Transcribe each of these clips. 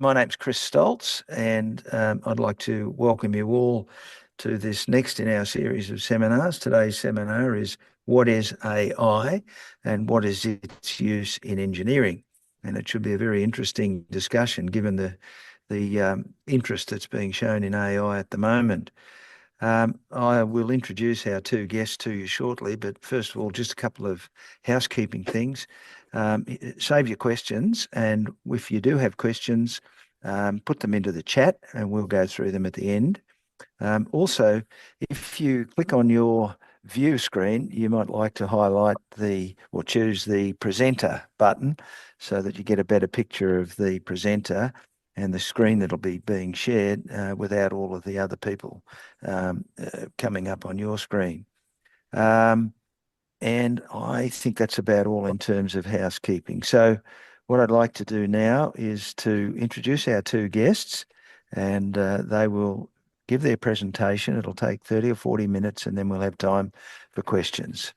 My name's Chris Stoltz, and I'd like to welcome you all to this next in our series of seminars. Today's seminar is What is AI and what is its use in engineering? And it should be a very interesting discussion given the interest that's being shown in AI at the moment. I will introduce our two guests to you shortly, but first of all, just a couple of housekeeping things. Save your questions, and if you do have questions, put them into the chat and we'll go through them at the end. Also, if you click on your view screen, you might like to highlight or choose the presenter button so that you get a better picture of the presenter and the screen that'll be being shared without all of the other people coming up on your screen. And I think that's about all in terms of housekeeping. So what I'd like to do now is to introduce our two guests, and they will give their presentation. It'll take 30 or 40 minutes, and then we'll have time for questions.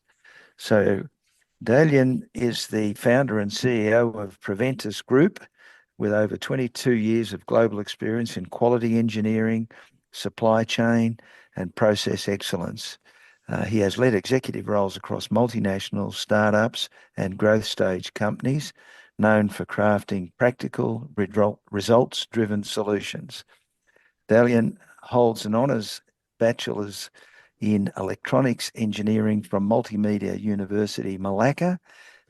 So Dhayalan is the founder and CEO of Proventus Group, with over 22 years of global experience in quality engineering, supply chain, and process excellence. He has led executive roles across multinational startups and growth stage companies, known for crafting practical, results-driven solutions. Dhayalan holds an honours bachelor's in electronics engineering from Multimedia University, Malacca,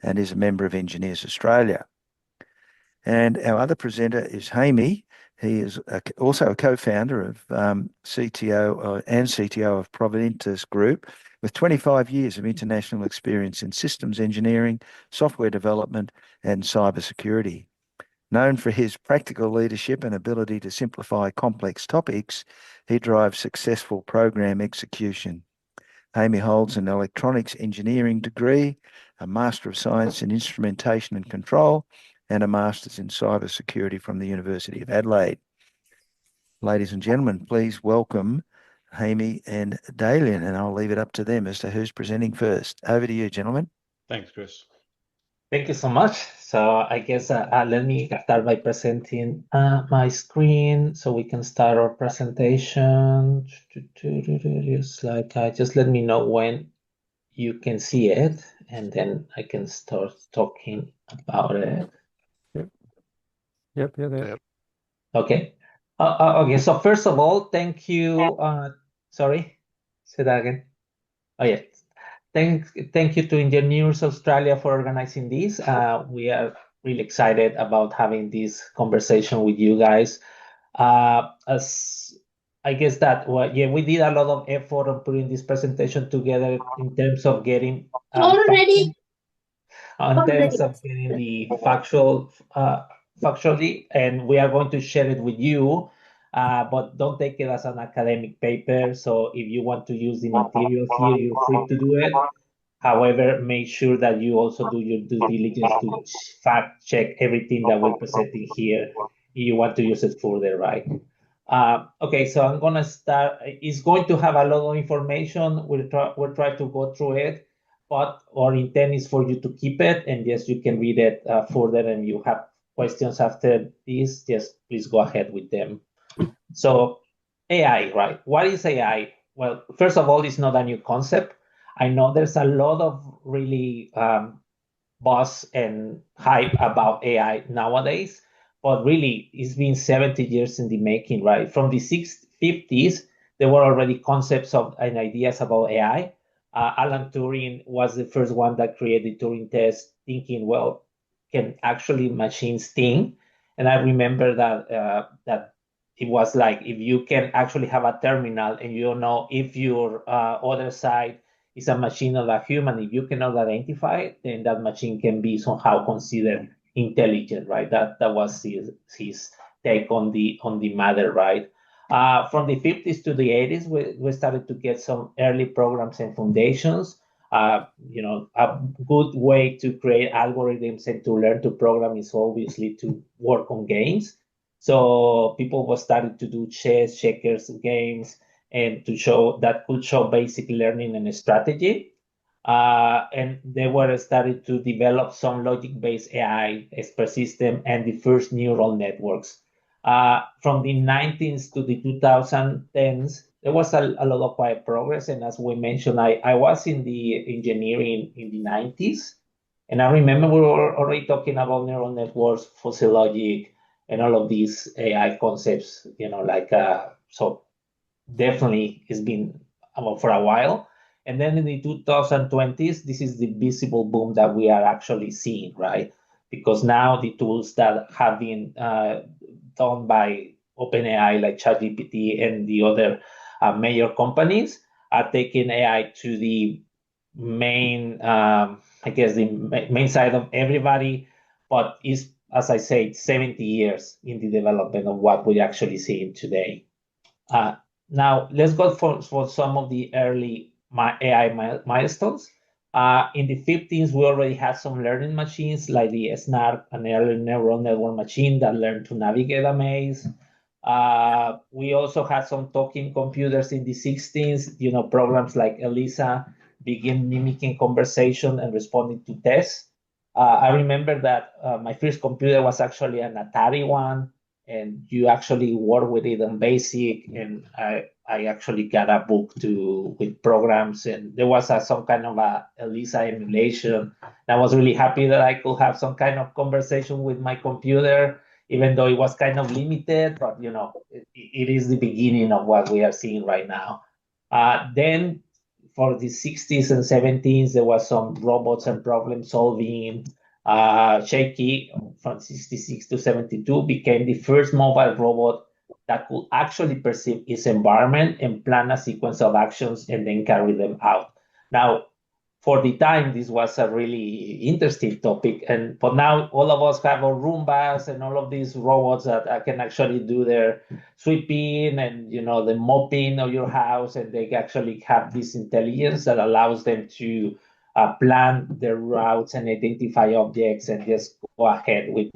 and is a member of Engineers Australia. And our other presenter is Jaime. He is also a co-founder of CTO of Proventus Group, with 25 years of international experience in systems engineering, software development, and cybersecurity. Known for his practical leadership and ability to simplify complex topics, he drives successful program execution. Jaime holds an electronics engineering degree, a Master of Science in Instrumentation and Control, and a Master's in Cybersecurity from the University of Adelaide. Ladies and gentlemen, please welcome Jaime and Dhayalan, and I'll leave it up to them as to who's presenting first. Over to you, gentlemen. Thanks, Chris. Thank you so much. So I guess let me start by presenting my screen so we can start our presentation. Just let me know when you can see it, and then I can start talking about it. Yep, you're there. Yep. Okay. Okay, so first of all, thank you. Sorry, say that again. Oh, yeah. Thank you to Engineers Australia for organizing this. We are really excited about having this conversation with you guys. As I guess that, we did a lot of effort on putting this presentation together in terms of getting the factually, and we are going to share it with you. But don't take it as an academic paper. So if you want to use the material here, you're free to do it. However, make sure that you also do your due diligence to fact check everything that we're presenting here. You want to use it further, right? Okay, so I'm gonna start. It's going to have a lot of information. We'll try to go through it, but our intent is for you to keep it, and yes, you can read it further, and you have questions after this, just please go ahead with them. So AI, right? What is AI? Well, first of all, it's not a new concept. I know there's a lot of really buzz and hype about AI nowadays, but really it's been 70 years in the making, right? From the 50s, there were already concepts and ideas about AI. Alan Turing was the first one that created the Turing test, thinking, well, can actually machines think? And I remember that it was like, if you can actually have a terminal and you don't know if your other side is a machine or a human, if you cannot identify it, then that machine can be somehow considered intelligent, right? That was his take on the matter, right? From the 50s to the 80s, we started to get some early programs and foundations. A good way to create algorithms and to learn to program is obviously to work on games. So people were starting to do chess, checkers games, and could show basic learning and strategy. And they were starting to develop some logic-based AI, expert system, and the first neural networks. From the 19s to the 2010s, there was a lot of quiet progress. And as we mentioned, I was in the engineering in the 90s. And I remember we were already talking about neural networks, fuzzy logic, and all of these AI concepts, so definitely it's been for a while. And then in the 2020s, this is the visible boom that we are actually seeing, right? Because now the tools that have been done by OpenAI, like ChatGPT and the other major companies, are taking AI to the main, the main side of everybody, but is, as I say, 70 years in the development of what we're actually seeing today. Now, let's go for some of the early AI milestones. In the 15s, we already had some learning machines like the SNARK, an early neural network machine that learned to navigate a maze. We also had some talking computers in the 16s, programs like ELISA begin mimicking conversation and responding to tests. I remember that my first computer was actually an Atari one, and you actually work with it on BASIC, and I actually got a book with programs, and there was some kind of a ELISA emulation. And I was really happy that I could have some kind of conversation with my computer, even though it was kind of limited, but it is the beginning of what we are seeing right now. Then for the 60s and 70s, there was some robots and problem solving. Shaky from 66 to 72 became the first mobile robot that could actually perceive its environment and plan a sequence of actions and then carry them out. Now, for the time, this was a really interesting topic, but now all of us have our Roombas and all of these robots that can actually do their sweeping and the mopping of your house, and they actually have this intelligence that allows them to plan their routes and identify objects and just go ahead with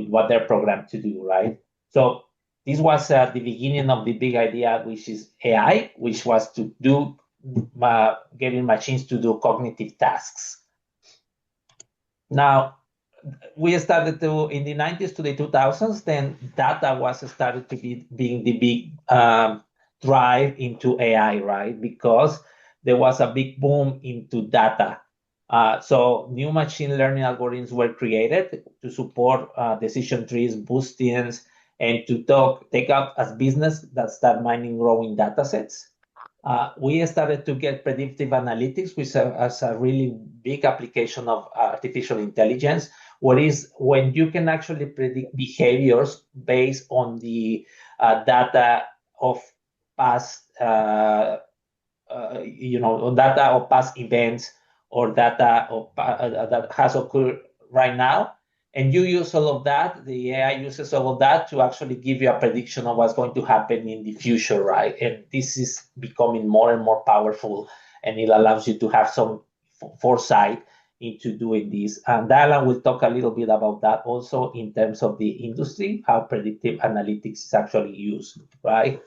what they're programmed to do, right? So this was the beginning of the big idea, which is AI, which was to do getting machines to do cognitive tasks. Now, we started in the 90s to the 2000s, then data was started to be being the big drive into AI, right? Because there was a big boom into data. So new machine learning algorithms were created to support decision trees, boostings, and to take up as business that start mining growing data sets. We started to get predictive analytics, which is a really big application of artificial intelligence, when you can actually predict behaviors based on the data of past, data of past events or data that has occurred right now. And you use all of that, the AI uses all of that to actually give you a prediction of what's going to happen in the future, right? And this is becoming more and more powerful, and it allows you to have some foresight into doing this. And Dhayalan will talk a little bit about that also in terms of the industry, how predictive analytics is actually used, right?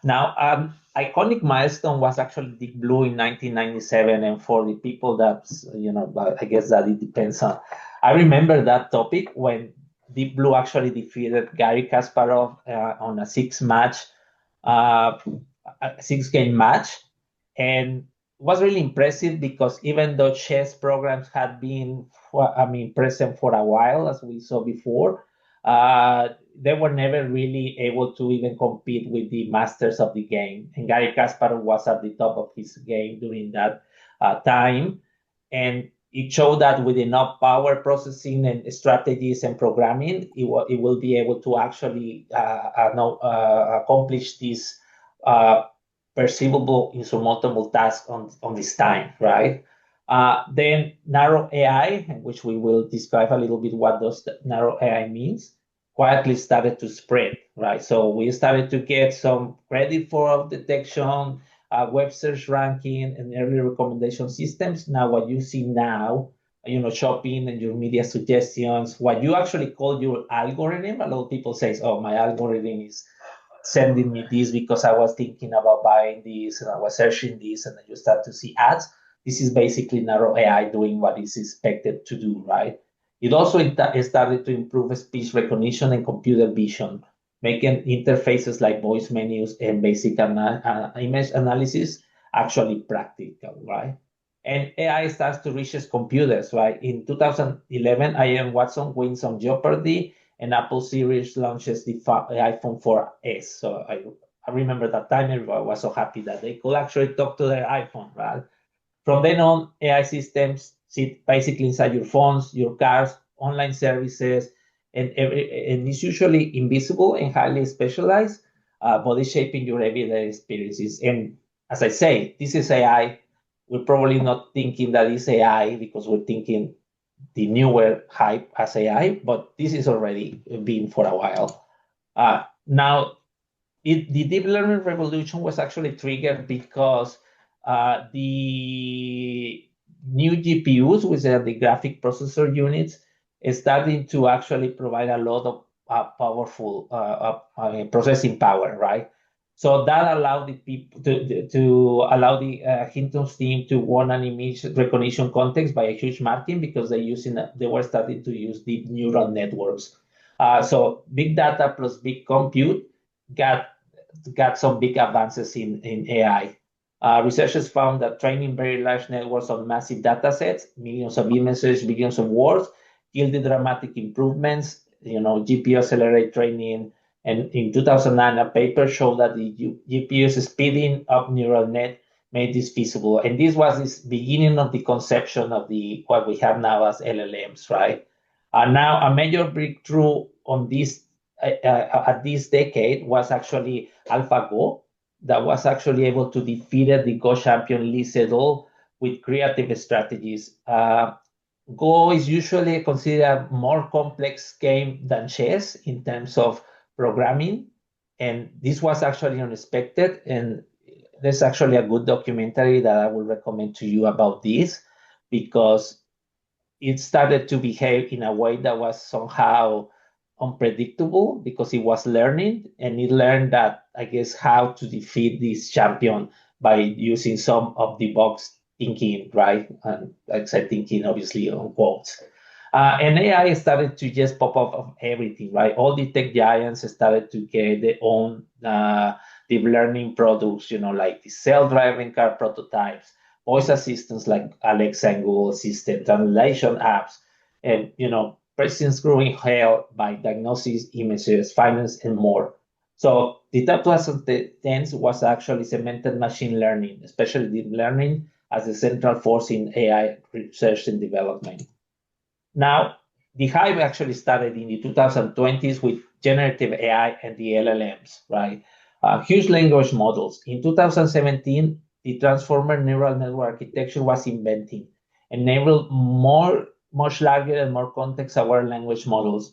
Now, iconic milestone was actually Deep Blue in 1997, and for the people that, I guess that it depends on. I remember that topic when Deep Blue actually defeated Garry Kasparov on a six-game match, and it was really impressive because even though chess programs had been, present for a while, as we saw before, they were never really able to even compete with the masters of the game. And Garry Kasparov was at the top of his game during that time. And it showed that with enough power processing and strategies and programming, it will be able to actually accomplish these perceivable insurmountable tasks on this time, right? Then narrow AI, which we will describe a little bit what does narrow AI means, quietly started to spread, right? So we started to get some credit for detection, web search ranking, and early recommendation systems. Now, what you see now, shopping and your media suggestions, what you actually call your algorithm, a lot of people say, oh, my algorithm is sending me this because I was thinking about buying this and I was searching this, and then you start to see ads. This is basically narrow AI doing what is expected to do, right? It also started to improve speech recognition and computer vision. making interfaces like voice menus and basic image analysis actually practical, right? And AI starts to reach computers, right? In 2011, IBM Watson wins on Jeopardy, and Apple Series launches the iPhone 4S. So I remember that time everybody was so happy that they could actually talk to their iPhone, right? From then on, AI systems sit basically inside your phones, your cars, online services, and it's usually invisible and highly specialized, but it's shaping your everyday experiences. And as I say, this is AI. We're probably not thinking that it's AI because we're thinking the newer hype as AI, but this is already been for a while. Now, the deep learning revolution was actually triggered because the new GPUs, which are the graphic processor units, is starting to actually provide a lot of powerful processing power, right? So that allowed the people to allow the Hinton's team to won an image recognition context by a huge margin because they were starting to use deep neural networks. So big data plus big compute got some big advances in AI. Researchers found that training very large networks on massive data sets, millions of images, billions of words, yielded dramatic improvements. GPU accelerate training. And in 2009, a paper showed that the GPU's speeding up neural net made this feasible. And this was the beginning of the conception of what we have now as LLMs, right? Now, a major breakthrough on this at this decade was actually AlphaGo, that was actually able to defeat the Go champion Lee Sedol with creative strategies. Go is usually considered a more complex game than chess in terms of programming, and this was actually unexpected. And there's actually a good documentary that I will recommend to you about this because it started to behave in a way that was somehow unpredictable because it was learning, and it learned that, I guess, how to defeat this champion by using some of the box thinking, right? And like I said, thinking obviously on quotes. And AI started to just pop up of everything, right? All the tech giants started to get their own deep learning products, like the self-driving car prototypes, voice assistants like Alexa and Google Assistant, translation apps, and President's growing hell by diagnosis, images, finance, and more. So the top 2010s was actually cemented machine learning, especially deep learning, as the central force in AI research and development. Now, the hype actually started in the 2020s with generative AI and the LLMs, right? Huge language models. In 2017, the transformer neural network architecture was invented, enabled much larger and more context-aware language models.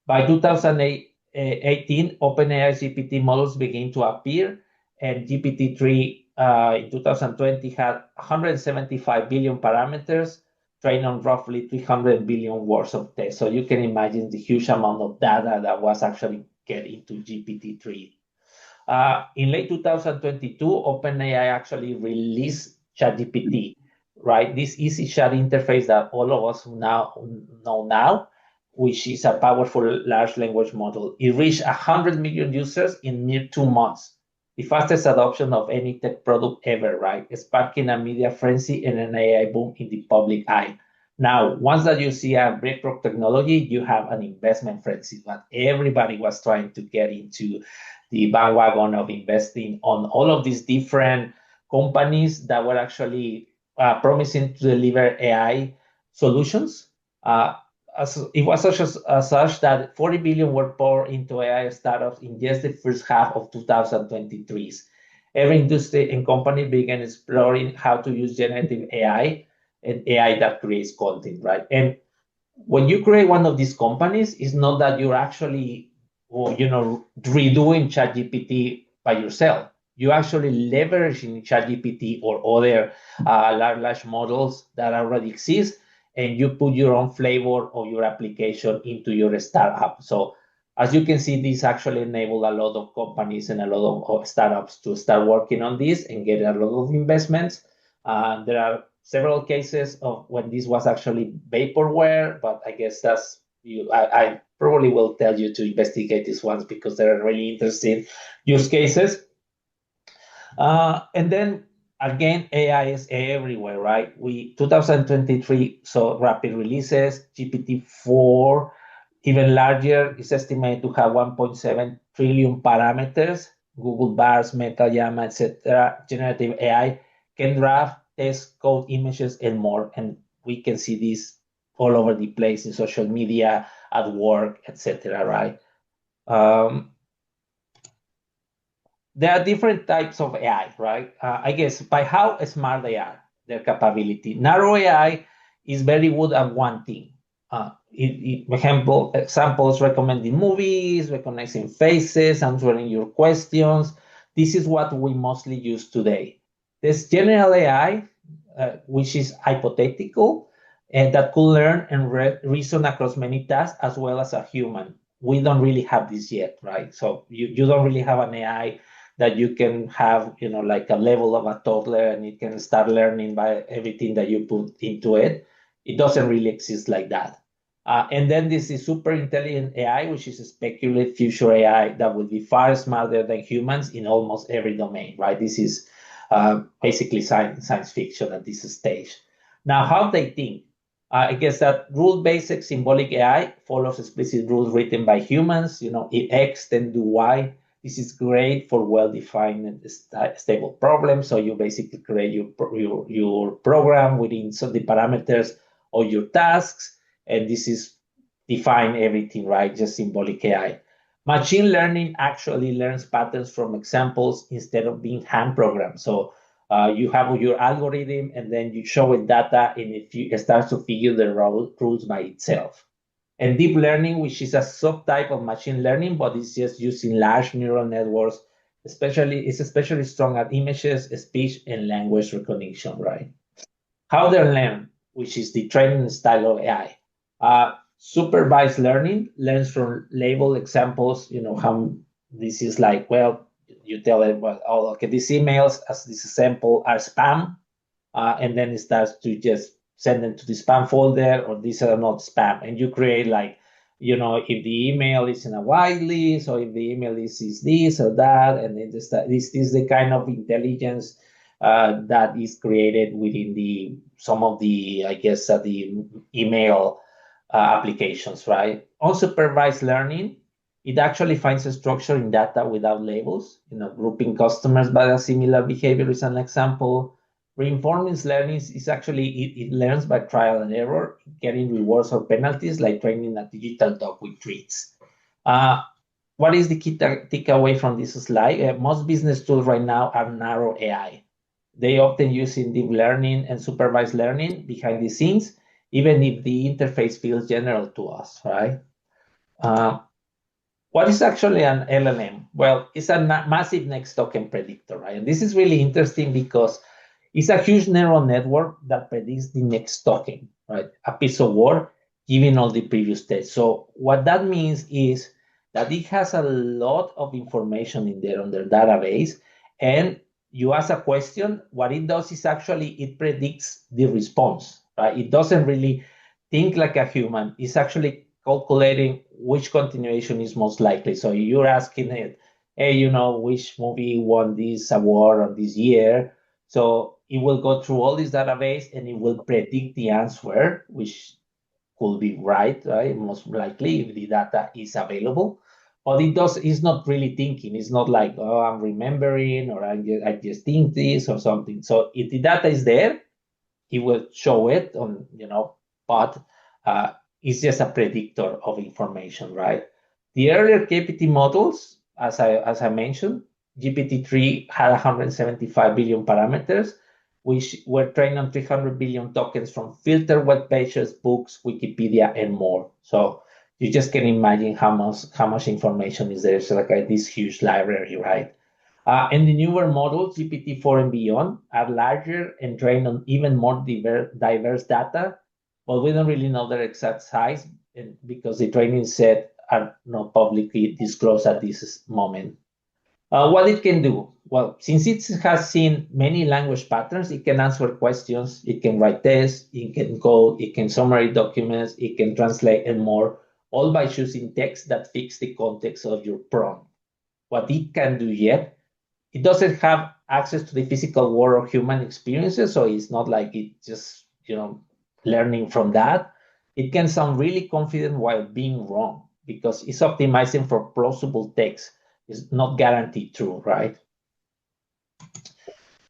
By 2018, OpenAI GPT models began to appear, and GPT-3 in 2020 had 175 billion parameters, trained on roughly 300 billion words of text. So you can imagine the huge amount of data that was actually getting into GPT-3. In late 2022, OpenAI actually released ChatGPT, right? This easy chat interface that all of us know now, which is a powerful large language model. It reached 100 million users in mere 2 months, the fastest adoption of any tech product ever, right? Sparking a media frenzy and an AI boom in the public eye. Now, once that you see a breakthrough technology, you have an investment frenzy, but everybody was trying to get into the bandwagon of investing on all of these different companies that were actually promising to deliver AI solutions. It was such that 40 billion were poured into AI startups in just the first half of 2023. Every industry and company began exploring how to use generative AI and AI that creates content, right? And when you create one of these companies, it's not that you're actually, redoing ChatGPT by yourself. You actually leveraging ChatGPT or other large models that already exist, and you put your own flavor of your application into your startup. So as you can see, this actually enabled a lot of companies and a lot of startups to start working on this and get a lot of investments. There are several cases of when this was actually vaporware, but I guess that's I probably will tell you to investigate these ones because they're really interesting use cases. And then again, AI is everywhere, right? 2023 saw rapid releases, GPT-4, even larger, is estimated to have 1.7 trillion parameters. Google Bars, Meta, Llama, etc. Generative AI can draft, test, code images, and more. And we can see this all over the place in social media, at work, etc. Right? There are different types of AI, right? I guess by how smart they are, their capability. Narrow AI is very good at one thing. Examples recommending movies, recognizing faces, answering your questions. This is what we mostly use today. There's general AI, which is hypothetical, and that could learn and reason across many tasks as well as a human. We don't really have this yet, right? So you don't really have an AI that you can have, like a level of a toddler and it can start learning by everything that you put into it. It doesn't really exist like that. And then this is super intelligent AI, which is a speculative future AI that will be far smarter than humans in almost every domain, right? This is basically science fiction at this stage. Now, how they think? I guess that rule-based symbolic AI follows explicit rules written by humans. If X, then do Y. This is great for well-defined and stable problems. So you basically create your program within the parameters of your tasks, and this is define everything, right? Just symbolic AI. Machine learning actually learns patterns from examples instead of being hand programmed. So you have your algorithm, and then you show it data, and it starts to figure the rules by itself. And deep learning, which is a subtype of machine learning, but it's just using large neural networks, it's especially strong at images, speech, and language recognition, right? How they learn, which is the training style of AI. Supervised learning learns from label examples, how this is like, well, you tell it, well, oh, okay, these emails as this example are spam, and then it starts to just send them to the spam folder, or these are not spam. And you create like, if the email is in a whitelist, or if the email is this or that, and then this is the kind of intelligence that is created within some of the, I guess, the email applications, right? Unsupervised learning, it actually finds a structure in data without labels. Grouping customers by a similar behavior is an example. Reinforcement learning is actually, it learns by trial and error, getting rewards or penalties, like training a digital dog with treats. What is the key takeaway from this slide? Most business tools right now are narrow AI. They often use deep learning and supervised learning behind the scenes, even if the interface feels general to us, right? What is actually an LLM? Well, it's a massive next token predictor, right? And this is really interesting because it's a huge neural network that predicts the next token, right? A piece of work, given all the previous tests. So what that means is that it has a lot of information in there on their database, and you ask a question, what it does is actually it predicts the response, right? It doesn't really think like a human. It's actually calculating which continuation is most likely. So you're asking it, hey, which movie won this award of this year? So it will go through all this database and it will predict the answer, which could be right? Most likely if the data is available. But it's not really thinking. It's not like, oh, I'm remembering, or I just think this or something. So if the data is there, it will show it on, but it's just a predictor of information, right? The earlier GPT models, as I mentioned, GPT-3 had 175 billion parameters, which were trained on 300 billion tokens from filtered web pages, books, Wikipedia, and more. So you just can imagine how much information is there. So like this huge library, right? And the newer models, GPT-4 and beyond, are larger and trained on even more diverse data, but we don't really know their exact size because the training set are not publicly disclosed at this moment. What it can do? Well, since it has seen many language patterns, it can answer questions, it can write tests, it can code, it can summarize documents, it can translate, and more all by choosing text that fits the context of your prompt. What it can do yet, it doesn't have access to the physical world or human experiences, so it's not like it just, learning from that. It can sound really confident while being wrong because it's optimizing for plausible text. It's not guaranteed true, right?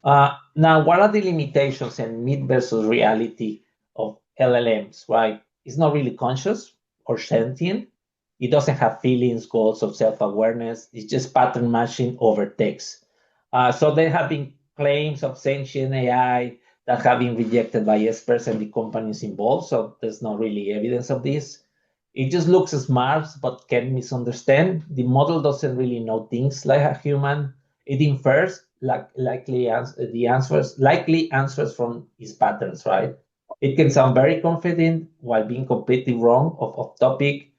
Now, what are the limitations and myth versus reality of LLMs, right? It's not really conscious or sentient. It doesn't have feelings, goals, or self-awareness. It's just pattern matching over text. So there have been claims of sentient AI that have been rejected by experts and the companies involved. So there's not really evidence of this. It just looks smart, but can misunderstand. The model doesn't really know things like a human. It infers likely answers from its patterns, right? It can sound very confident while being completely wrong off topic.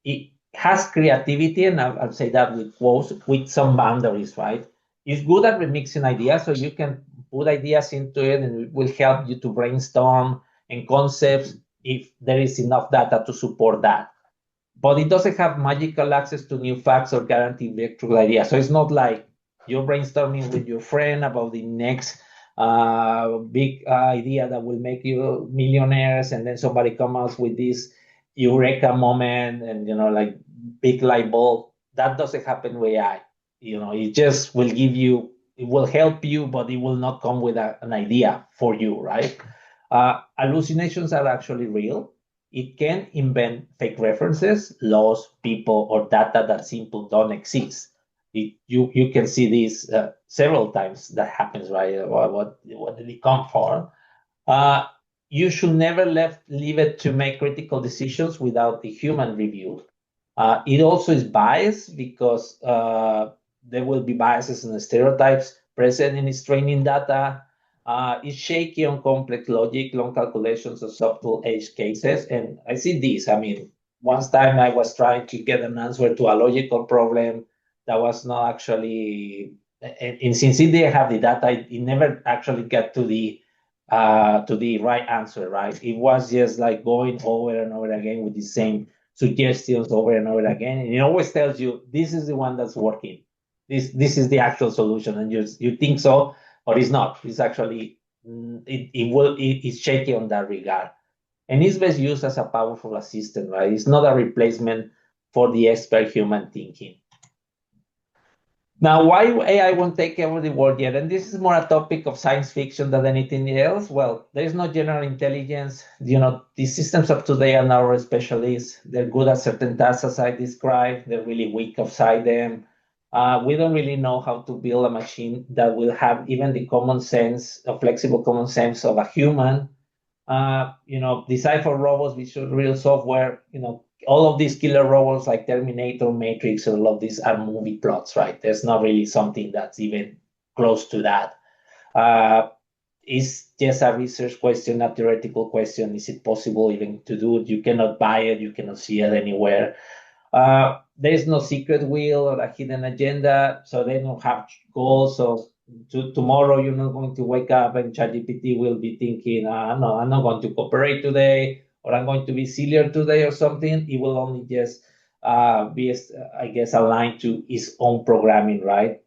It has creativity, and I'll say that with quotes, with some boundaries, right? It's good at remixing ideas, so you can put ideas into it, and it will help you to brainstorm and concepts if there is enough data to support that. But it doesn't have magical access to new facts or guaranteed breakthrough ideas. So it's not like you're brainstorming with your friend about the next big idea that will make you millionaires, and then somebody comes out with this eureka moment and like big light bulb. That doesn't happen with AI. It just will give you, it will help you, but it will not come with an idea for you, right? Hallucinations are actually real. It can invent fake references, laws, people, or data that simply don't exist. You can see this several times that happens, right? What did it come for? You should never leave it to make critical decisions without the human review. It also is biased because there will be biases and stereotypes present in its training data. It's shaky on complex logic, long calculations, or subtle edge cases. And I see this. I mean, one time I was trying to get an answer to a logical problem that was not actually, and since it didn't have the data, it never actually got to the right answer, right? It was just like going over and over again with the same suggestions over and over again, and it always tells you this is the one that's working. This is the actual solution, and you think so, but it's not. It's actually it's shaky on that regard, and it's best used as a powerful assistant, right? It's not a replacement for the expert human thinking. Now, why AI won't take over the world yet? And this is more a topic of science fiction than anything else. Well, there is no general intelligence. The systems of today are not specialists. They're good at certain tasks, as I described. They're really weak outside them. We don't really know how to build a machine that will have even the common sense, a flexible common sense of a human. Design for robots with real software, all of these killer robots like Terminator, Matrix, all of these are movie plots, right? There's not really something that's even close to that. It's just a research question, a theoretical question. Is it possible even to do it? You cannot buy it. You cannot see it anywhere. There is no secret wheel or a hidden agenda, so they don't have goals. So tomorrow you're not going to wake up and ChatGPT will be thinking, no, I'm not going to cooperate today, or I'm going to be sillier today or something. It will only just be, I guess, aligned to its own programming, right?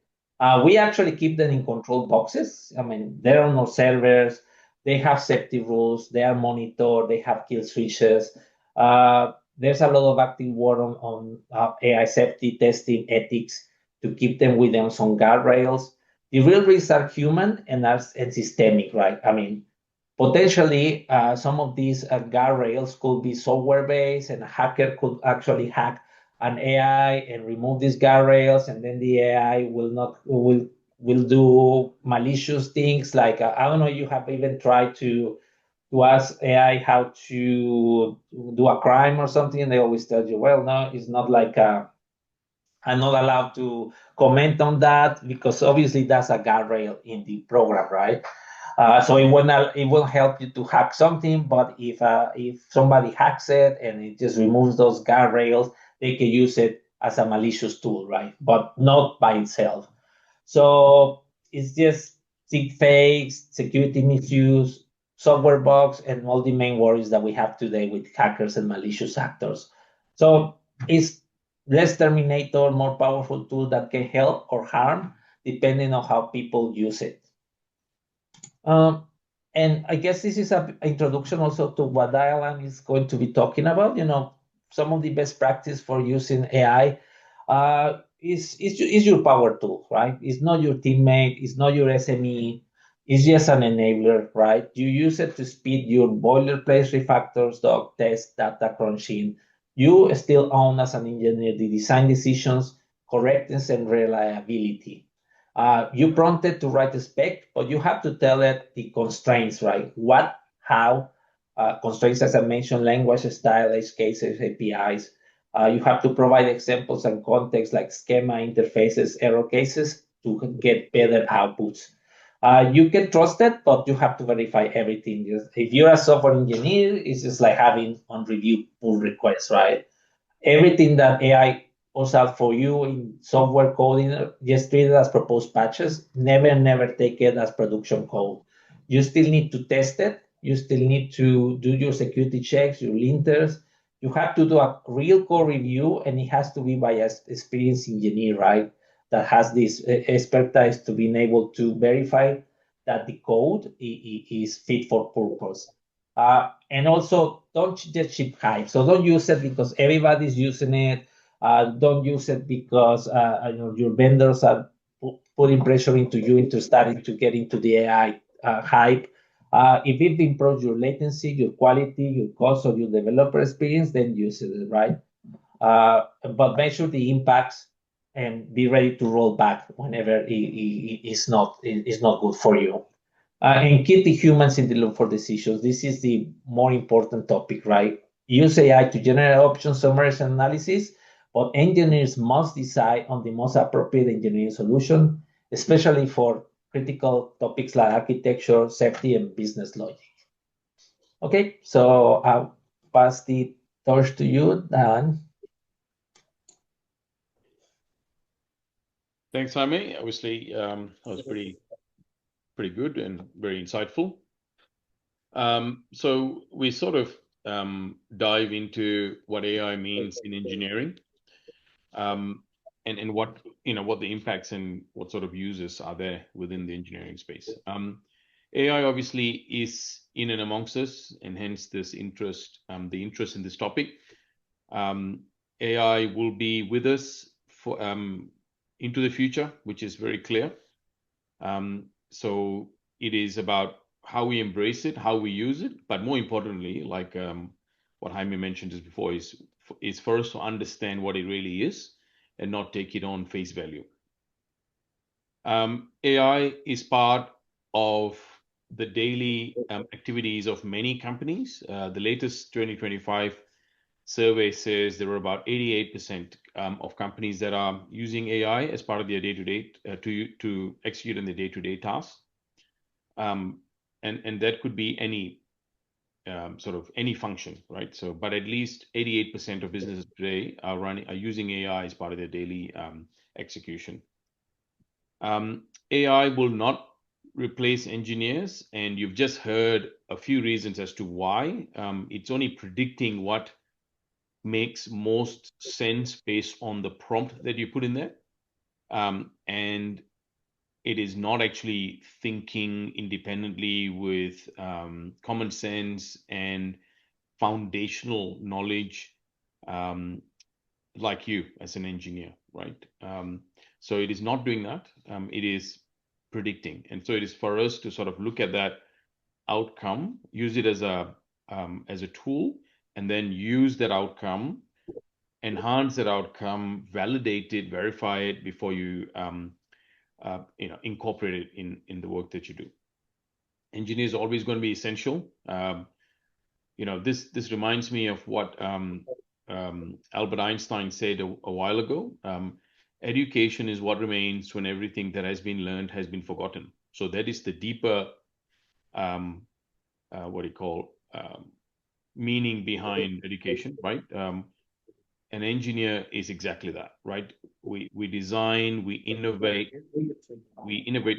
We actually keep them in control boxes. I mean, there are no servers. They have safety rules. They are monitored. They have kill switches. There's a lot of active work on AI safety testing, ethics, to keep them within some guardrails. The real risks are human and systemic, right? I mean, potentially, some of these guardrails could be software-based, and a hacker could actually hack an AI and remove these guardrails, and then the AI will do malicious things. Like I don't know, you have even tried to ask AI how to do a crime or something, and they always tell you, well, no, it's not like I'm not allowed to comment on that because obviously that's a guardrail in the program, right? So it will help you to hack something, but if somebody hacks it and it just removes those guardrails, they can use it as a malicious tool, right? But not by itself. So it's just deep fakes, security misuse, software bugs, and all the main worries that we have today with hackers and malicious actors. So it's less Terminator, more powerful tool that can help or harm depending on how people use it. And I guess this is an introduction also to what Dhayalan is going to be talking about. Some of the best practice for using AI is your power tool, right? It's not your teammate, it's not your SME, it's just an enabler, right? You use it to speed your boilerplate refactors, doc test, data crunching. You still own as an engineer the design decisions, correctness, and reliability. You prompted to write a spec, but you have to tell it the constraints, right? What, how, constraints, as I mentioned, language, style, edge cases, APIs. You have to provide examples and context like schema, interfaces, error cases to get better outputs. You can trust it, but you have to verify everything. If you're a software engineer, it's just like having on review pull requests, right? Everything that AI pulls out for you in software coding, just treat it as proposed patches. Never take it as production code. You still need to test it. You still need to do your security checks, your linters. You have to do a real code review, and it has to be by an experienced engineer, right? That has this expertise to being able to verify that the code is fit for purpose. And also, don't just cheap hype. So don't use it because everybody's using it. Don't use it because your vendors are putting pressure into you into starting to get into the AI hype. If it improves your latency, your quality, your cost, or your developer experience, then use it, right? But measure the impacts and be ready to roll back whenever it's not good for you. And keep the humans in the loop for decisions. This is the more important topic, right? Use AI to generate options, summaries, and analysis, but engineers must decide on the most appropriate engineering solution, especially for critical topics like architecture, safety, and business logic. Okay, so I'll pass the torch to you, Dan. Thanks, Jaime. Obviously, that was pretty good and very insightful. So we sort of dive into what AI means in engineering, and what the impacts and what sort of uses are there within the engineering space. AI obviously is in and amongst us, and hence this interest, the interest in this topic. AI will be with us for into the future, which is very clear. So it is about how we embrace it, how we use it, but more importantly, like what Jaime mentioned just before, is for us to understand what it really is and not take it on face value. AI is part of the daily activities of many companies. The latest 2025 survey says there were about 88% of companies that are using AI as part of their day-to-day to execute in the day-to-day tasks. And that could be any sort of any function, right? So, but at least 88% of businesses today are using AI as part of their daily execution. AI will not replace engineers, and you've just heard a few reasons as to why. It's only predicting what makes most sense based on the prompt that you put in there. And it is not actually thinking independently with common sense and foundational knowledge like you as an engineer, right? So it is not doing that. It is predicting. And so it is for us to sort of look at that outcome, use it as a tool, and then use that outcome, enhance that outcome, validate it, verify it before you incorporate it in the work that you do. Engineers are always going to be essential. This reminds me of what Albert Einstein said a while ago. Education is what remains when everything that has been learned has been forgotten. So that is the deeper meaning behind education, right? An engineer is exactly that, right? We design, we innovate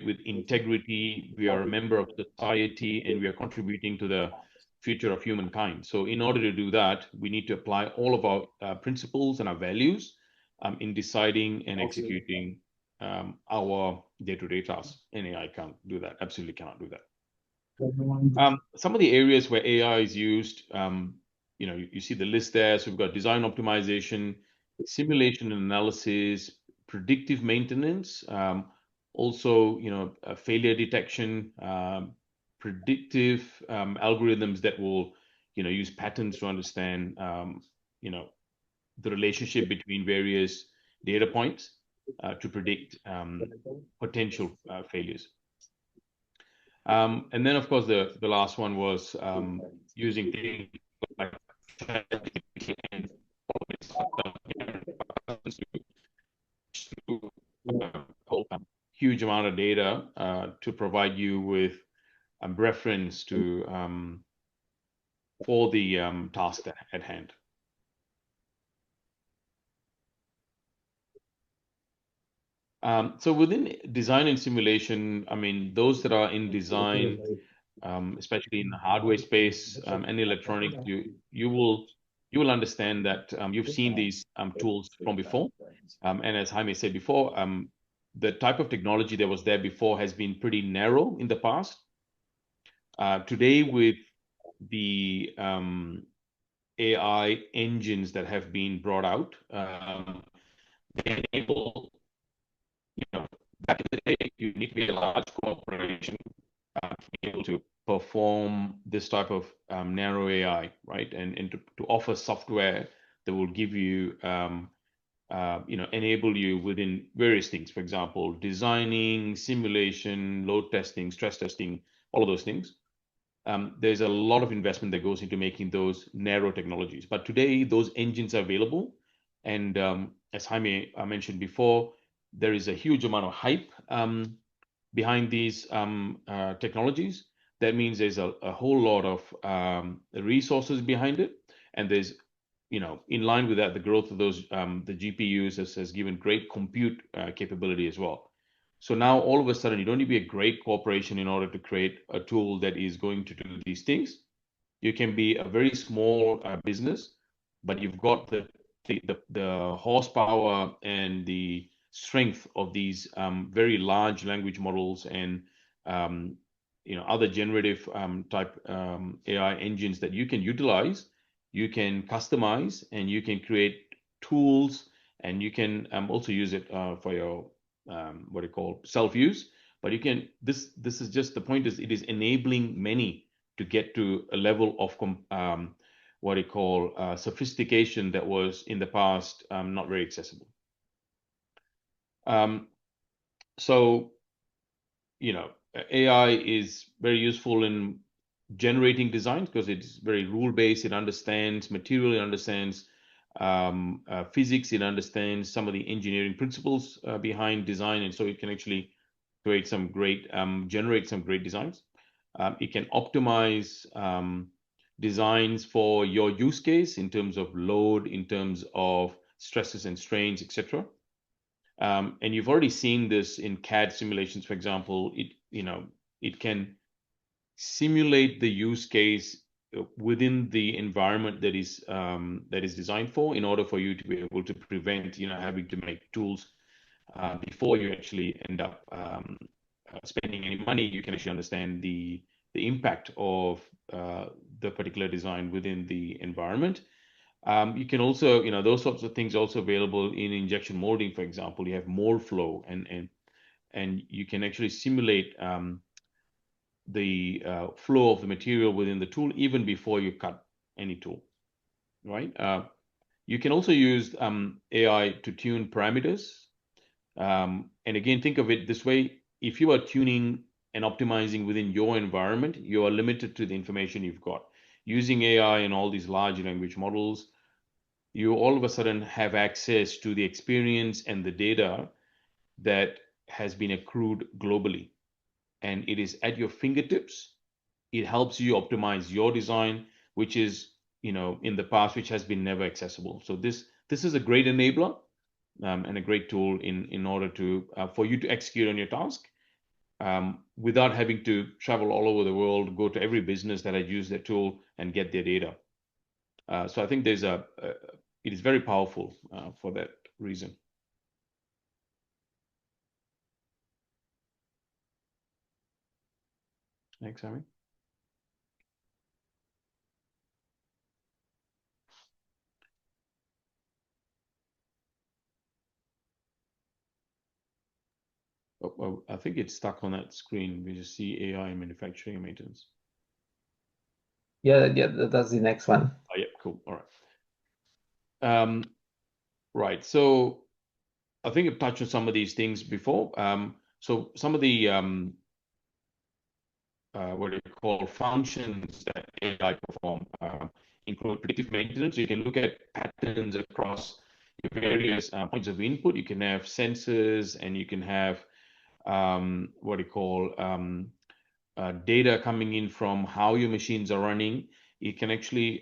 with integrity. We are a member of society, and we are contributing to the future of humankind. So in order to do that, we need to apply all of our principles and our values in deciding and executing our day-to-day tasks. And AI can't do that, absolutely cannot do that. Some of the areas where AI is used, you see the list there. So we've got design optimization, simulation and analysis, predictive maintenance, also, failure detection, predictive algorithms that will, use patterns to understand, the relationship between various data points to predict potential failures. And then, of course, the last one was using things like huge amount of data to provide you with reference to for the task at hand. So within design and simulation, I mean, those that are in design, especially in the hardware space and electronics, you will understand that you've seen these tools from before. And as Jaime said before, the type of technology that was there before has been pretty narrow in the past. Today, with the AI engines that have been brought out, they enable, back in the day, you need to be a large corporation to be able to perform this type of narrow AI, right? And to offer software that will give you, enable you within various things. For example, designing, simulation, load testing, stress testing, all of those things. There's a lot of investment that goes into making those narrow technologies. But today, those engines are available. And as Jaime mentioned before, there is a huge amount of hype behind these technologies. That means there's a whole lot of resources behind it. And there's, in line with that, the growth of those, the GPUs has given great compute capability as well. So now all of a sudden, you don't need to be a great corporation in order to create a tool that is going to do these things. You can be a very small business, but you've got the horsepower and the strength of these very large language models and other generative type AI engines that you can utilize, you can customize, and you can create tools, and you can also use it for your what you call self-use. But you can, this is just, the point is, it is enabling many to get to a level of what you call sophistication that was in the past not very accessible. So, AI is very useful in generating designs because it's very rule-based. It understands material, it understands physics, it understands some of the engineering principles behind design, and so it can actually create some great, generate some great designs. It can optimize designs for your use case in terms of load, in terms of stresses and strains, etc. And you've already seen this in CAD simulations, for example. It can simulate the use case within the environment that is designed for, in order for you to be able to prevent having to make tools before you actually end up spending any money. You can actually understand the impact of the particular design within the environment. You can also, those sorts of things are also available in injection molding, for example. You have mold flow, and you can actually simulate the flow of the material within the tool even before you cut any tool, right? You can also use AI to tune parameters. And again, think of it this way. If you are tuning and optimizing within your environment, you are limited to the information you've got. Using AI and all these large language models, you all of a sudden have access to the experience and the data that has been accrued globally. And it is at your fingertips. It helps you optimize your design, which is, in the past, which has been never accessible. So this is a great enabler and a great tool in order to for you to execute on your task without having to travel all over the world, go to every business that had used their tool and get their data. So I think it is very powerful for that reason. Thanks, Jaime. Oh, I think it's stuck on that screen. We just see AI in manufacturing and maintenance. Yeah, that's the next one. Oh, yeah, cool. All right. Right. So I think I've touched on some of these things before. So some of the what do you call functions that AI perform include predictive maintenance. So you can look at patterns across your various points of input. You can have sensors, and you can have what do you call data coming in from how your machines are running. You can actually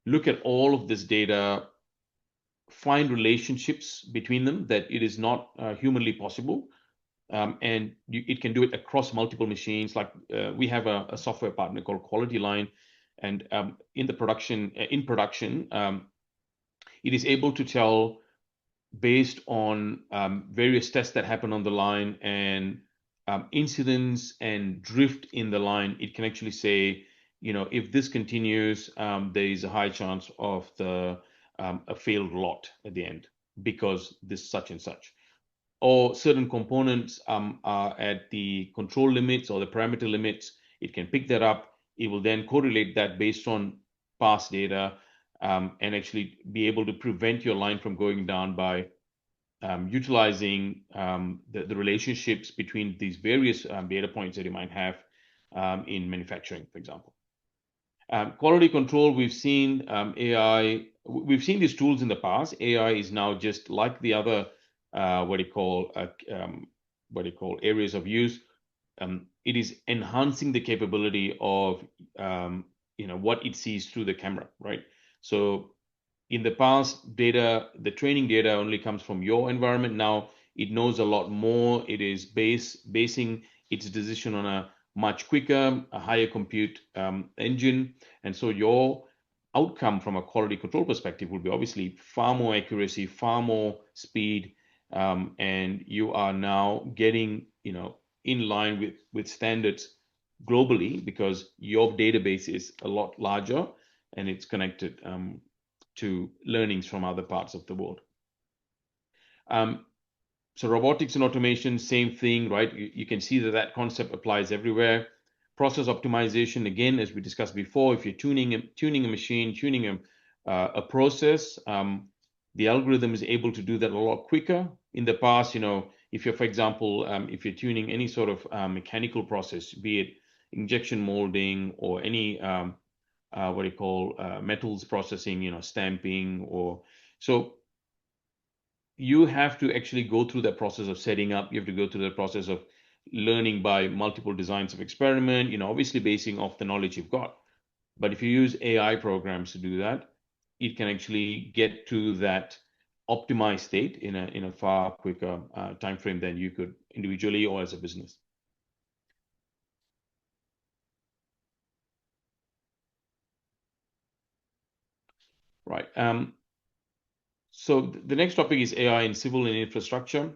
look at all of this data, find relationships between them that it is not humanly possible. And it can do it across multiple machines. Like we have a software partner called Quality Line, and in production, it is able to tell based on various tests that happen on the line and incidents and drift in the line. It can actually say, if this continues, there is a high chance of a failed lot at the end because this such and such. Or certain components are at the control limits or the parameter limits. It can pick that up. It will then correlate that based on past data and actually be able to prevent your line from going down by utilizing the relationships between these various data points that you might have in manufacturing, for example. Quality control, we've seen AI, we've seen these tools in the past. AI is now just like the other what do you call areas of use. It is enhancing the capability of what it sees through the camera, right? So in the past, the training data only comes from your environment. Now it knows a lot more. It is basing its decision on a much quicker, a higher compute engine, and so your outcome from a quality control perspective will be obviously far more accuracy, far more speed, and you are now getting in line with standards globally because your database is a lot larger and it's connected to learnings from other parts of the world. So robotics and automation, same thing, right? You can see that concept applies everywhere. Process optimization, again, as we discussed before, if you're tuning a machine, tuning a process, the algorithm is able to do that a lot quicker. In the past, if you're, for example, if you're tuning any sort of mechanical process, be it injection molding or any what do you call metals processing, stamping, or so you have to actually go through that process of setting up. You have to go through the process of learning by multiple designs of experiment, obviously basing off the knowledge you've got. But if you use AI programs to do that, it can actually get to that optimized state in a far quicker time frame than you could individually or as a business. Right. So the next topic is AI in civil and infrastructure.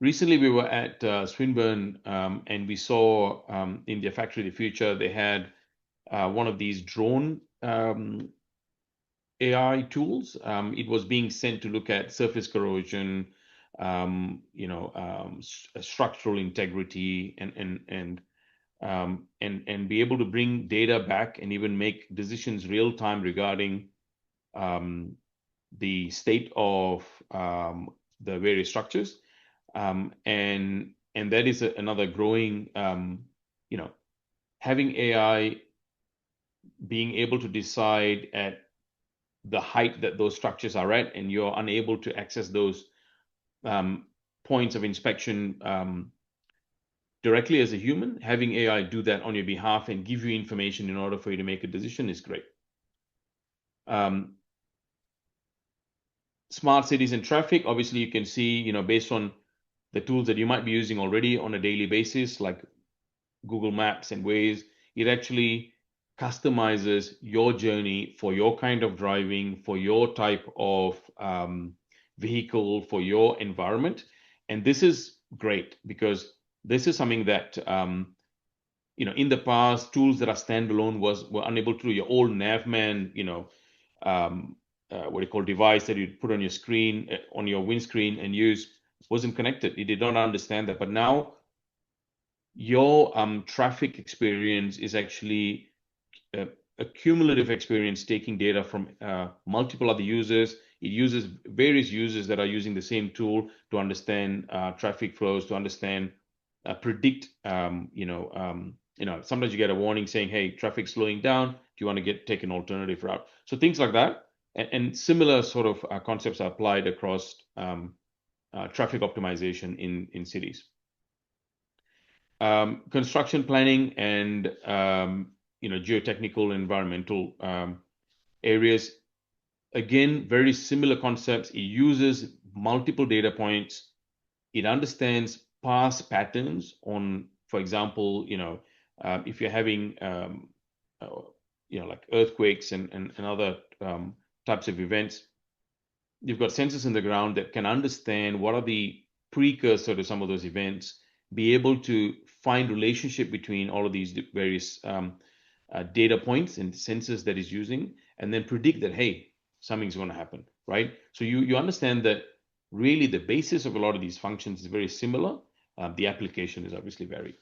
Recently, we were at Swinburne and we saw in their Factory of the Future, they had one of these drone AI tools. It was being sent to look at surface corrosion, structural integrity, and be able to bring data back and even make decisions real time regarding the state of the various structures. And that is another growing, having AI being able to decide at the height that those structures are at, and you're unable to access those points of inspection directly as a human. Having AI do that on your behalf and give you information in order for you to make a decision is great. Smart cities and traffic, obviously you can see, based on the tools that you might be using already on a daily basis, like Google Maps and Waze. It actually customizes your journey for your kind of driving, for your type of vehicle, for your environment. And this is great because this is something that in the past, tools that are standalone were unable to do. Your old Navman, what do you call device that you put on your screen, on your windscreen and use, wasn't connected. It did not understand that. But now your traffic experience is actually a cumulative experience, taking data from multiple other users. It uses various users that are using the same tool to understand traffic flows, to understand, predict. Sometimes you get a warning saying, "Hey, traffic's slowing down. Do you want to take an alternative route?" So things like that, and similar sort of concepts are applied across traffic optimization in cities. Construction planning and geotechnical and environmental areas, again, very similar concepts. It uses multiple data points. It understands past patterns on, for example, if you're having like earthquakes and other types of events, you've got sensors in the ground that can understand what are the precursor to some of those events, be able to find relationship between all of these various data points and sensors that is using, and then predict that, hey, something's going to happen, right? So you understand that really the basis of a lot of these functions is very similar. The application is obviously varied.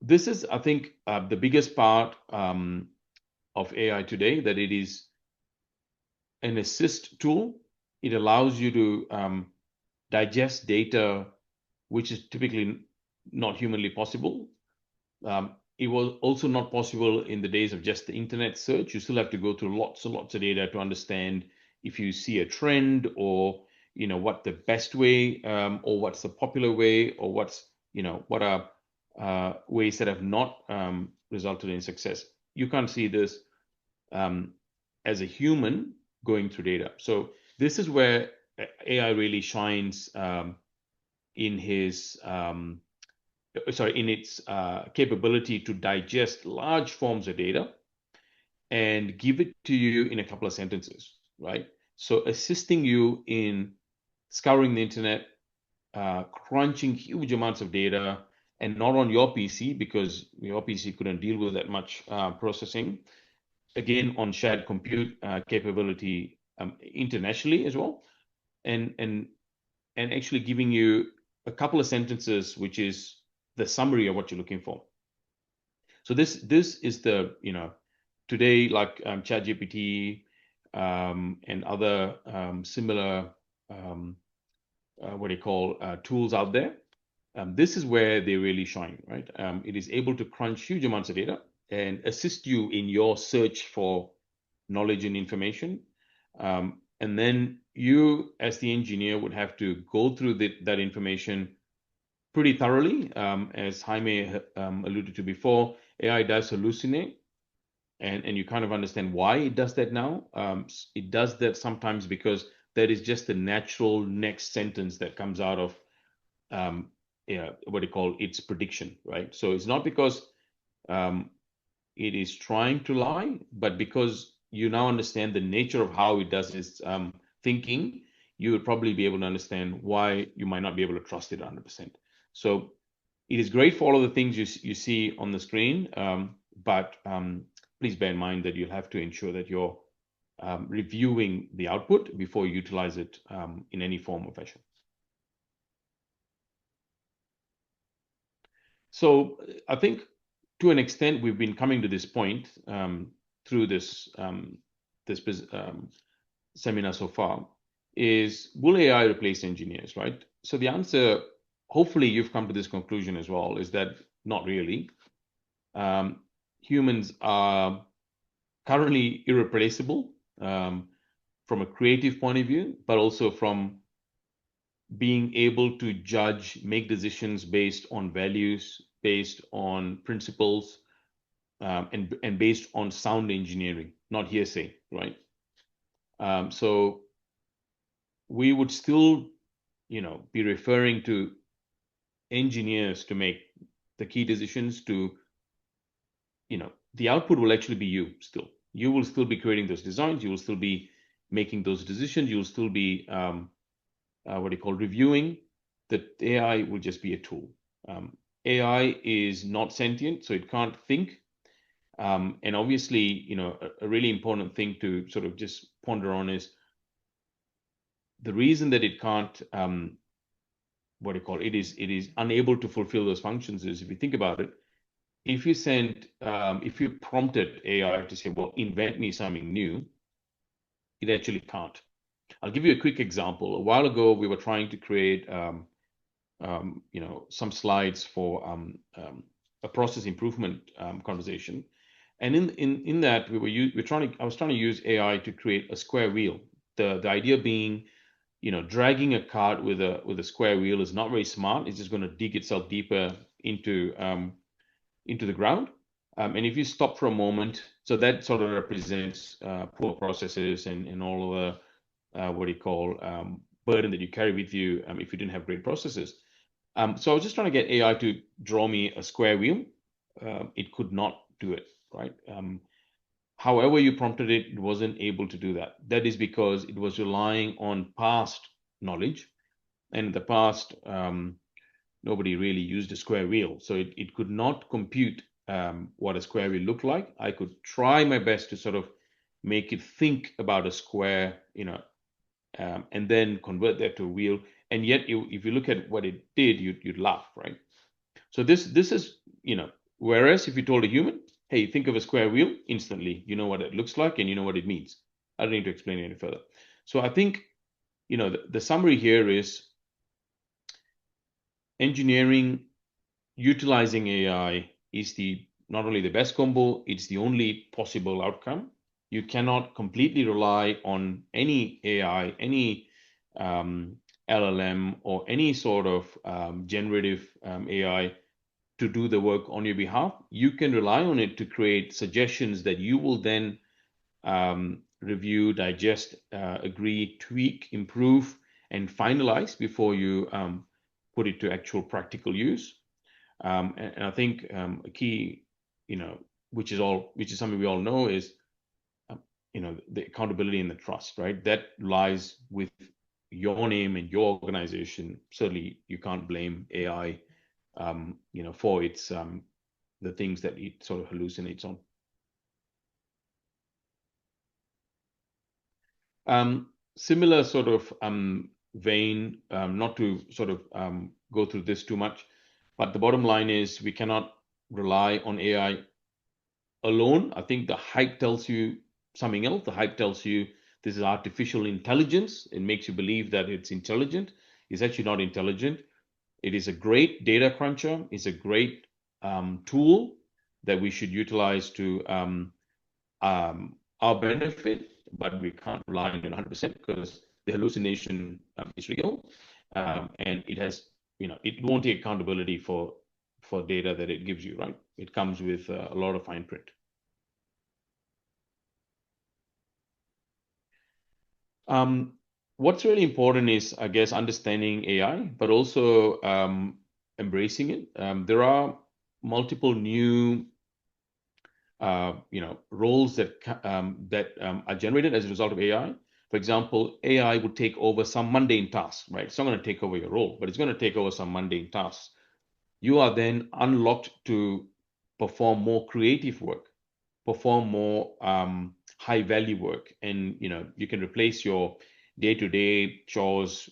This is, I think, the biggest part of AI today, that it is an assist tool. It allows you to digest data, which is typically not humanly possible. It was also not possible in the days of just the internet search. You still have to go through lots and lots of data to understand if you see a trend, or what the best way, or what's the popular way, or what are ways that have not resulted in success. You can't see this as a human going through data. So this is where AI really shines in its capability to digest large forms of data and give it to you in a couple of sentences, right? So assisting you in scouring the internet, crunching huge amounts of data, and not on your PC, because your PC couldn't deal with that much processing. Again, on shared compute capability internationally as well, and actually giving you a couple of sentences, which is the summary of what you're looking for. So this is the today, like ChatGPT and other similar tools out there. This is where they really shine, right? It is able to crunch huge amounts of data and assist you in your search for knowledge and information. And then you, as the engineer, would have to go through that information pretty thoroughly. As Jaime alluded to before, AI does hallucinate, and you kind of understand why it does that now. It does that sometimes because that is just the natural next sentence that comes out of its prediction, right? So it's not because it is trying to lie, but because you now understand the nature of how it does its thinking, you would probably be able to understand why you might not be able to trust it 100%. So it is great for all of the things you see on the screen, but please bear in mind that you'll have to ensure that you're reviewing the output before you utilize it in any form or fashion. So I think to an extent we've been coming to this point through this seminar so far, is will AI replace engineers, right? So the answer, hopefully you've come to this conclusion as well, is that not really. Humans are currently irreplaceable from a creative point of view, but also from being able to judge, make decisions based on values, based on principles, and based on sound engineering, not hearsay, right? So we would still, be referring to engineers to make the key decisions to, the output will actually be you still. You will still be creating those designs. You will still be making those decisions. You will still be, reviewing. The AI will just be a tool. AI is not sentient, so it can't think. And obviously, a really important thing to sort of just ponder on is the reason that it can't, it is unable to fulfill those functions is, if you think about it, if you prompted AI to say, well, invent me something new, it actually can't. I'll give you a quick example. A while ago, we were trying to create, some slides for a process improvement conversation. And in that, I was trying to use AI to create a square wheel. The idea being, dragging a cart with a square wheel is not very smart. It's just going to dig itself deeper into the ground. And if you stop for a moment, so that sort of represents poor processes and all of the burden that you carry with you if you didn't have great processes. So I was just trying to get AI to draw me a square wheel. It could not do it, right? However you prompted it, it wasn't able to do that. That is because it was relying on past knowledge. And in the past, nobody really used a square wheel. So it could not compute what a square wheel looked like. I could try my best to sort of make it think about a square, and then convert that to a wheel. And yet, if you look at what it did, you'd laugh, right? So this is, whereas if you told a human, hey, think of a square wheel, instantly, you know what it looks like and you know what it means. I don't need to explain it any further. So I think, the summary here is engineering utilizing AI is not only the best combo, it's the only possible outcome. You cannot completely rely on any AI, any LLM, or any sort of generative AI to do the work on your behalf. You can rely on it to create suggestions that you will then review, digest, agree, tweak, improve, and finalize before you put it to actual practical use. And I think a key, which is something we all know, is the accountability and the trust, right? That lies with your name and your organization. Certainly, you can't blame AI, for its the things that it sort of hallucinates on. Similar sort of vein, not to sort of go through this too much, but the bottom line is we cannot rely on AI alone. I think the hype tells you something else. The hype tells you this is artificial intelligence. It makes you believe that it's intelligent. It's actually not intelligent. It is a great data cruncher. It's a great tool that we should utilize to our benefit, but we can't rely on it 100% because the hallucination is real, and it has, it won't take accountability for data that it gives you, right? It comes with a lot of fine print. What's really important is, I guess, understanding AI, but also embracing it. There are multiple new roles that are generated as a result of AI. For example, AI would take over some mundane tasks, right? It's not going to take over your role, but it's going to take over some mundane tasks. You are then unlocked to perform more creative work, perform more high-value work, and you can replace your day-to-day chores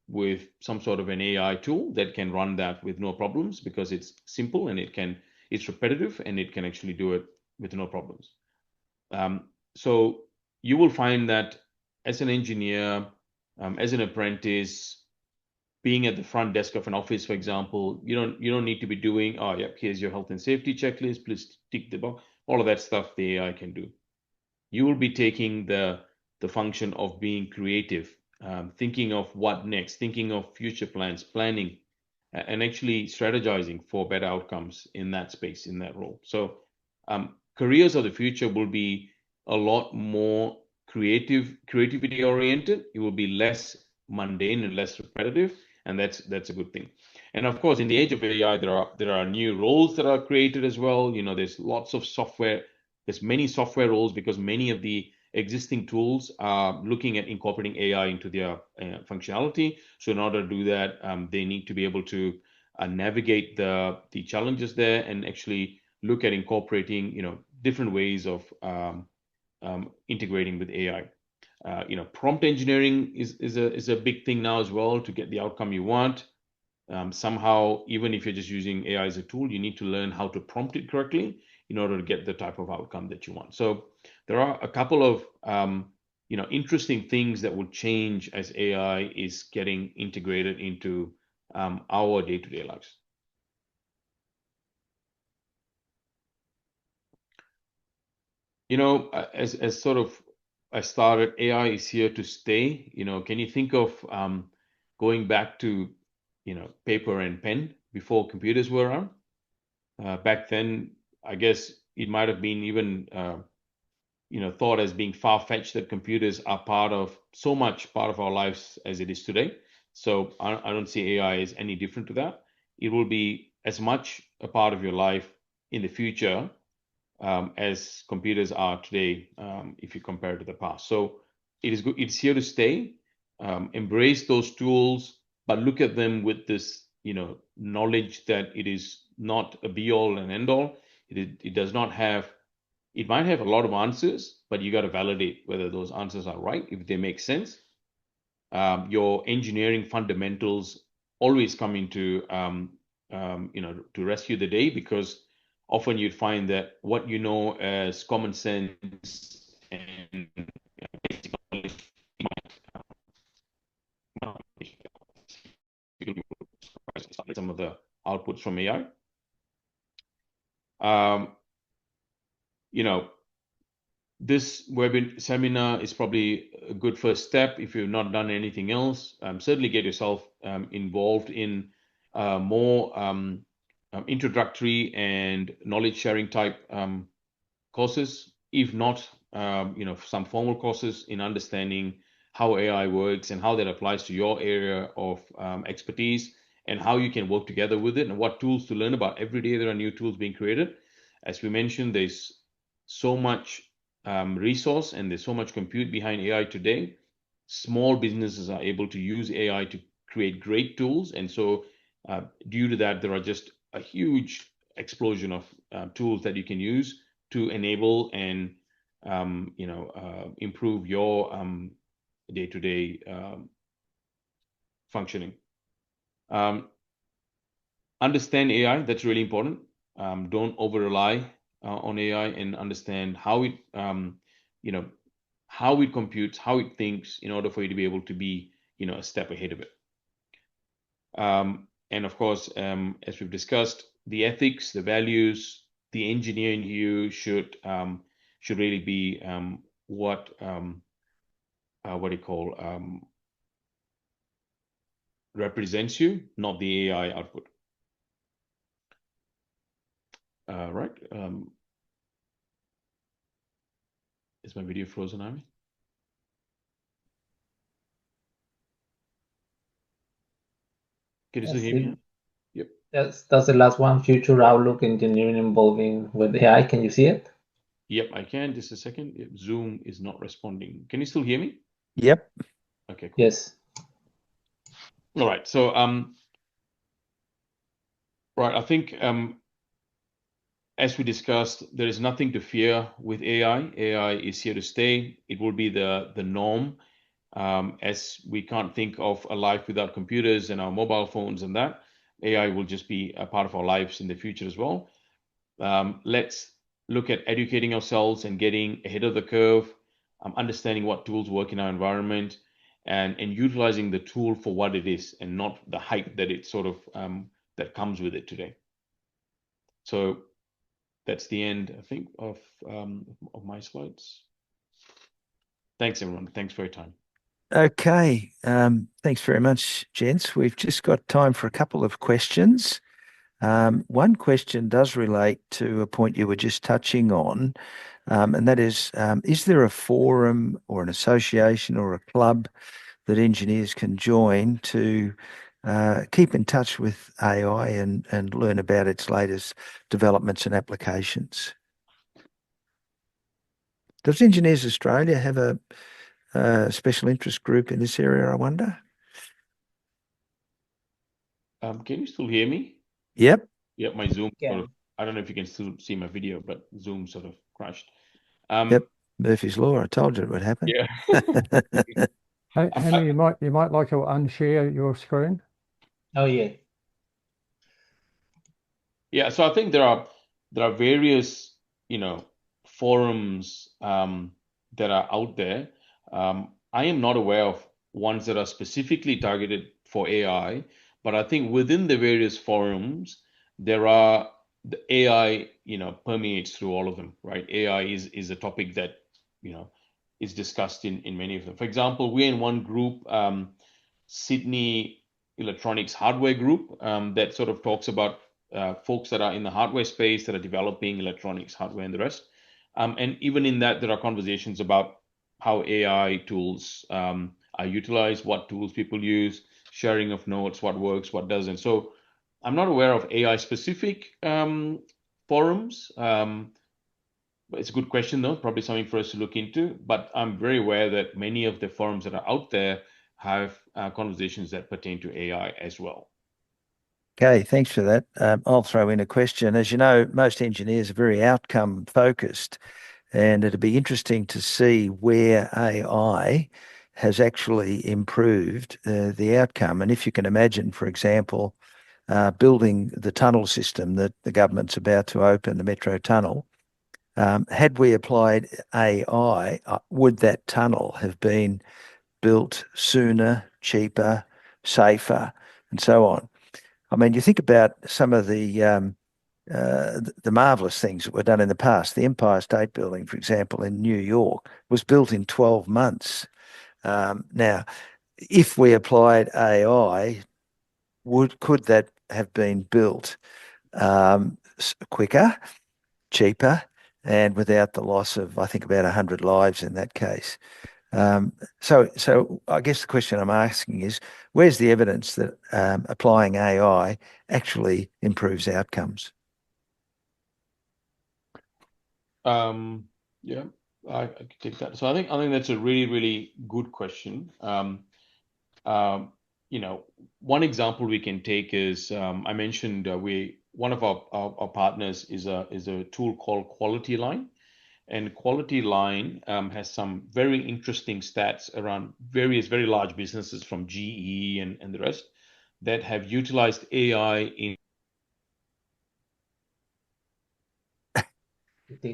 with some sort of an AI tool that can run that with no problems because it's simple and it's repetitive and it can actually do it with no problems. So you will find that as an engineer, as an apprentice, being at the front desk of an office, for example, you don't need to be doing, oh, yep, here's your health and safety checklist, please tick the box. All of that stuff the AI can do. You will be taking the function of being creative, thinking of what next, thinking of future plans, planning, and actually strategizing for better outcomes in that space, in that role. So careers of the future will be a lot more creativity oriented. It will be less mundane and less repetitive, and that's a good thing. And of course, in the age of AI, there are new roles that are created as well. There's lots of software. There's many software roles because many of the existing tools are looking at incorporating AI into their functionality. So in order to do that, they need to be able to navigate the challenges there and actually look at incorporating different ways of integrating with AI. Prompt engineering is a big thing now as well to get the outcome you want. Somehow, even if you're just using AI as a tool, you need to learn how to prompt it correctly in order to get the type of outcome that you want. So there are a couple of interesting things that will change as AI is getting integrated into our day-to-day lives. As sort of I started, AI is here to stay. Can you think of going back to paper and pen before computers were around? Back then, I guess it might have been even thought as being far-fetched that computers are so much part of our lives as it is today. So I don't see AI as any different to that. It will be as much a part of your life in the future as computers are today, if you compare it to the past. So it's here to stay. Embrace those tools, but look at them with this knowledge that it is not a be-all and end-all. It might have a lot of answers, but you got to validate whether those answers are right, if they make sense. Your engineering fundamentals always come into to rescue the day, because often you'd find that what you know as common sense and basic knowledge some of the outputs from AI. This seminar is probably a good first step. If you've not done anything else, certainly get yourself involved in more introductory and knowledge sharing type courses, if not some formal courses in understanding how AI works and how that applies to your area of expertise, and how you can work together with it, and what tools to learn about. Every day there are new tools being created. As we mentioned, there's so much resource and there's so much compute behind AI today. Small businesses are able to use AI to create great tools, and so due to that, there are just a huge explosion of tools that you can use to enable and improve your day-to-day functioning. Understand AI, that's really important. Don't over-rely on AI, and understand how it computes, how it thinks, in order for you to be able to be a step ahead of it. And of course, as we've discussed, the ethics, the values, the engineering you should really be what represents you, not the AI output. Right. Is my video frozen, Jaime? Can you still hear me? Yep. That's the last one. Future outlook, engineering involving with AI. Can you see it? Yep, I can. Just a second. Yep, Zoom is not responding. Can you still hear me? Yep. Okay, cool. Yes. All right. So right, I think as we discussed, there is nothing to fear with AI. AI is here to stay. It will be the norm, as we can't think of a life without computers and our mobile phones and that. AI will just be a part of our lives in the future as well. Let's look at educating ourselves and getting ahead of the curve, understanding what tools work in our environment, and utilizing the tool for what it is, and not the hype that it sort of that comes with it today. So that's the end, I think, of my slides. Thanks, everyone. Thanks for your time. Okay. Thanks very much, gents. We've just got time for a couple of questions. One question does relate to a point you were just touching on, and that is there a forum or an association or a club that engineers can join to keep in touch with AI and learn about its latest developments and applications? Does Engineers Australia have a special interest group in this area, I wonder? Can you still hear me? Yep. Yep, my Zoom Yeah. sort of, I don't know if you can still see my video, but Zoom sort of crashed. Yep. Murphy's Law. I told you it would happen. Yeah. Hey, Jaime, you might like to unshare your screen. Oh yeah. Yeah, so I think there are various, forums that are out there. I am not aware of ones that are specifically targeted for AI, but I think within the various forums, there are the AI, permeates through all of them, right? AI is a topic that, is discussed in many of them. For example, we're in one group, Sydney Electronics Hardware Group, that sort of talks about folks that are in the hardware space that are developing electronics, hardware, and the rest. And even in that, there are conversations about how AI tools are utilized, what tools people use, sharing of notes, what works, what doesn't. So I'm not aware of AI-specific forums. But it's a good question, though, probably something for us to look into. But I'm very aware that many of the forums that are out there have conversations that pertain to AI as well. Okay, thanks for that. I'll throw in a question. As you know, most engineers are very outcome focused, and it'd be interesting to see where AI has actually improved the outcome. And if you can imagine, for example, building the tunnel system that the government's about to open, the Metro Tunnel, had we applied AI, would that tunnel have been built sooner, cheaper, safer, and so on? I mean, you think about some of the marvelous things that were done in the past. The Empire State Building, for example, in New York, was built in 12 months. Now, if we applied AI, could that have been built quicker, cheaper, and without the loss of, I think, about 100 lives in that case? So I guess the question I'm asking is, where's the evidence that applying AI actually improves outcomes? Yeah, I can take that. So I think that's a really, really good question. One example we can take is I mentioned one of our partners is a tool called Quality Line. And Quality Line has some very interesting stats around various very large businesses from GE and the rest that have utilized AI in.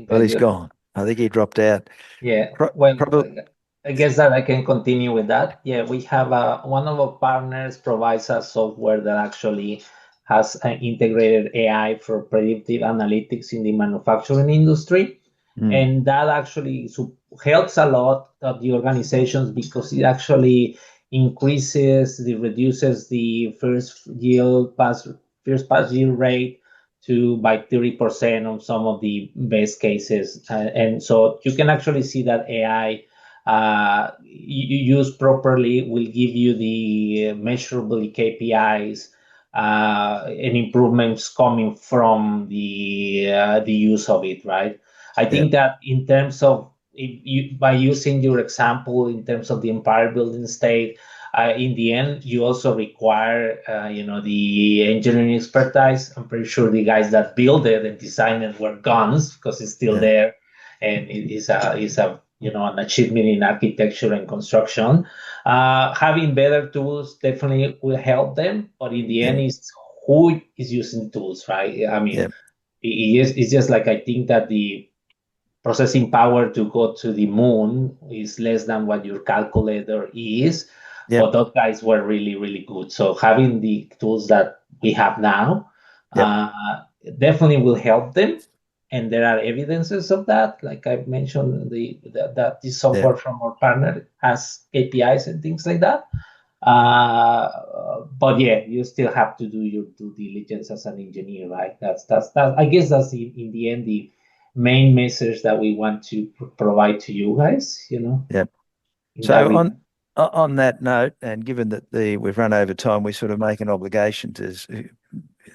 Well, he's gone. I think he dropped out. Yeah. Probably. I guess that I can continue with that. Yeah, we have one of our partners provides us software that actually has integrated AI for predictive analytics in the manufacturing industry. And that actually helps a lot of the organizations because it actually reduces the first pass yield rate by 30% on some of the best cases. And so you can actually see that AI used properly will give you the measurable KPIs and improvements coming from the use of it, right? I think that in terms of by using your example in terms of the Empire Building State, in the end, you also require, the engineering expertise. I'm pretty sure the guys that built it and designed it were guns because it's still there, and it is an achievement in architecture and construction. Having better tools definitely will help them, but in the end, it's who is using tools, right? I mean, it's just like I think that the processing power to go to the moon is less than what your calculator is. But those guys were really, really good. So having the tools that we have now definitely will help them. And there are evidences of that. Like I mentioned, that this software from our partner has KPIs and things like that. But yeah, you still have to do your due diligence as an engineer, right? That's I guess that's in the end the main message that we want to provide to you guys, you know. Yep. in that So regard. on that note, and given that we've run over time, we sort of make an obligation to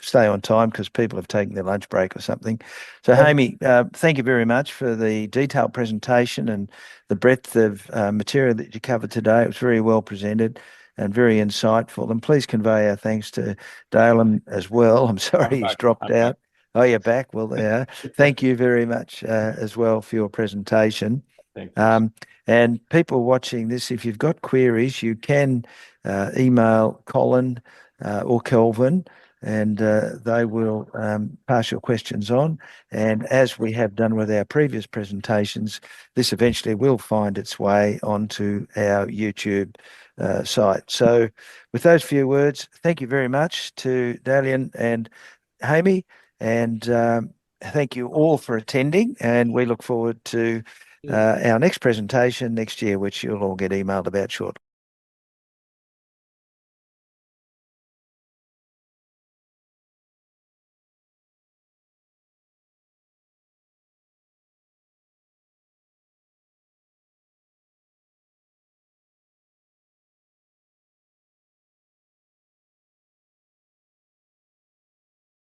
stay on time because people have taken their lunch break or something. So Jaime, thank you very much for the detailed presentation and the breadth of material that you covered today. It was very well presented and very insightful. And please convey our thanks to Dhayalan as well. I'm sorry he's dropped out. Oh, you're back. Well, thank you very much as well for your presentation. Thank you. And people watching this, if you've got queries, you can email Colin or Kelvin, and they will pass your questions on. And as we have done with our previous presentations, this eventually will find its way onto our YouTube site. So with those few words, thank you very much to Dhayalan and Jaime, and thank you all for attending, and we look forward to our next presentation next year, which you'll all get emailed about shortly.